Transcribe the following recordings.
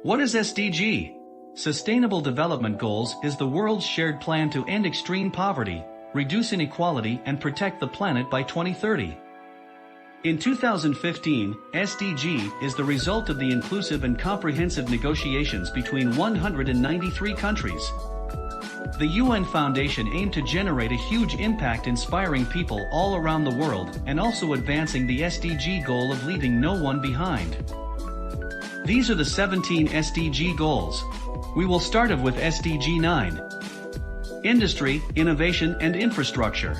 What is SDG? Sustainable Development Goals is the world's shared plan to end extreme poverty, reduce inequality and protect the planet by 2030. In 2015, SDG is the result of the inclusive and comprehensive negotiations between 193 countries. The UN Foundation aimed to generate a huge impact inspiring people all around the world and also advancing the SDG goal of leaving no one behind. These are the 17 SDG goals. We will start with SDG 9. Industry, Innovation and Infrastructure.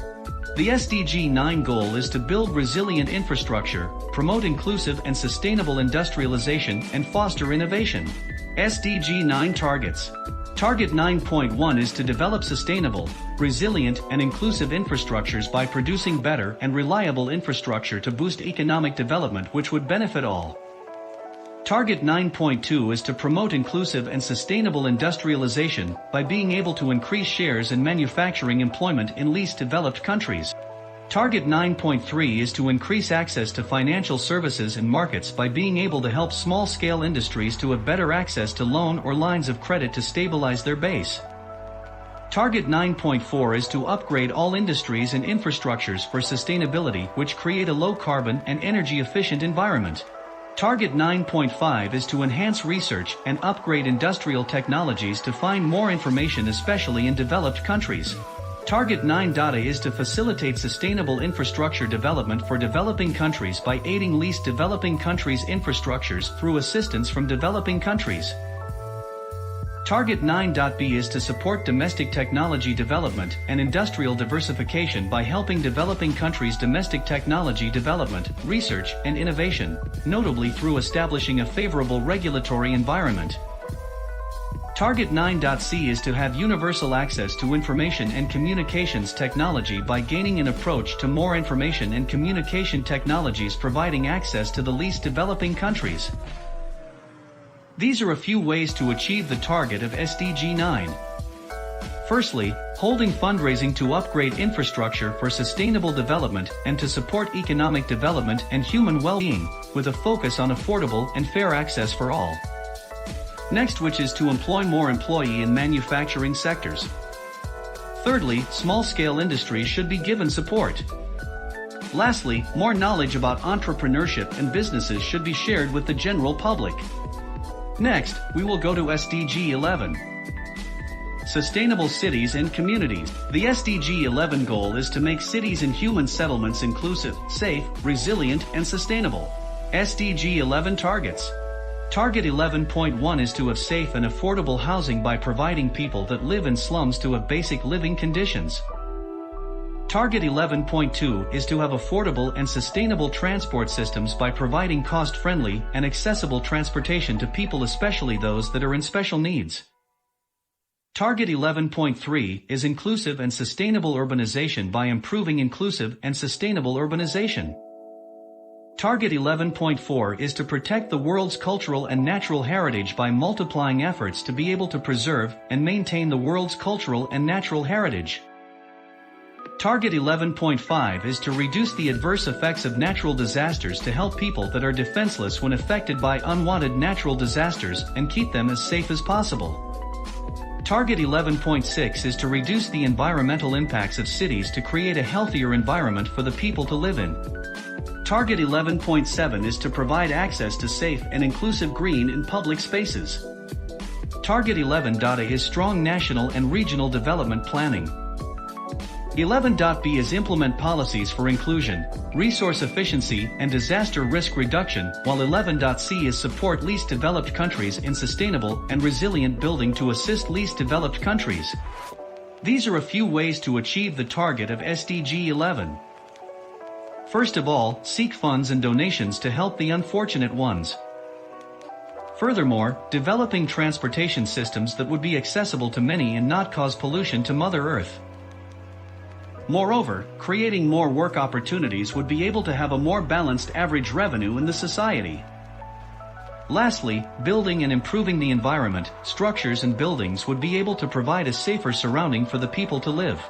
The SDG 9 goal is to build resilient infrastructure, promote inclusive and sustainable industrialization and foster innovation. SDG 9 targets. Target 9.1 is to develop sustainable, resilient and inclusive infrastructures by producing better and reliable infrastructure to boost economic development which would benefit all. Target 9.2 is to promote inclusive and sustainable industrialization by being able to increase shares in manufacturing employment in least developed countries. Target 9.3 is to increase access to financial services and markets by being able to help small-scale industries to have better access to loan or lines of credit to stabilize their base. Target 9.4 is to upgrade all industries and infrastructures for sustainability which create a low-carbon and energy-efficient environment. Target 9.5 is to enhance research and upgrade industrial technologies to find more information especially in developed countries. Target 9. Is to facilitate sustainable infrastructure development for developing countries by aiding least developing countries' infrastructures through assistance from developing countries. Target 9.b is to support domestic technology development and industrial diversification by helping developing countries' domestic technology development, research and innovation, notably through establishing a favorable regulatory environment. Target 9.c is to have universal access to information and communications technology by gaining an approach to more information and communication technologies providing access to the least developing countries. These are a few ways to achieve the target of SDG 9. Firstly, holding fundraising to upgrade infrastructure for sustainable development and to support economic development and human well-being, with a focus on affordable and fair access for all. Next, which is to employ more employee in manufacturing sectors. Thirdly, small-scale industries should be given support. Lastly, more knowledge about entrepreneurship and businesses should be shared with the general public. Next, we will go to SDG 11. Sustainable Cities and Communities. The SDG 11 goal is to make cities and human settlements inclusive, safe, resilient, and sustainable. SDG 11 targets. Target 11.1 is to have safe and affordable housing by providing people that live in slums to have basic living conditions. Target 11.2 is to have affordable and sustainable transport systems by providing cost-friendly and accessible transportation to people, especially those that are in special needs. Target 11.3 is inclusive and sustainable urbanization by improving inclusive and sustainable urbanization. Target 11.4 is to protect the world's cultural and natural heritage by multiplying efforts to be able to preserve and maintain the world's cultural and natural heritage. Target 11.5 is to reduce the adverse effects of natural disasters to help people that are defenseless when affected by unwanted natural disasters and keep them as safe as possible. Target 11.6 is to reduce the environmental impacts of cities to create a healthier environment for the people to live in. Target 11.7 is to provide access to safe and inclusive green and public spaces. Target 11. is strong national and regional development planning. 11.b is implement policies for inclusion, resource efficiency and disaster risk reduction, while 11.c is support least developed countries in sustainable and resilient building to assist least developed countries. These are a few ways to achieve the target of SDG 11. First of all, seek funds and donations to help the unfortunate ones. Furthermore, developing transportation systems that would be accessible to many and not cause pollution to Mother Earth. Moreover, creating more work opportunities would be able to have a more balanced average revenue in the society. Lastly, building and improving the environment, structures and buildings would be able to provide a safer surrounding for the people to live.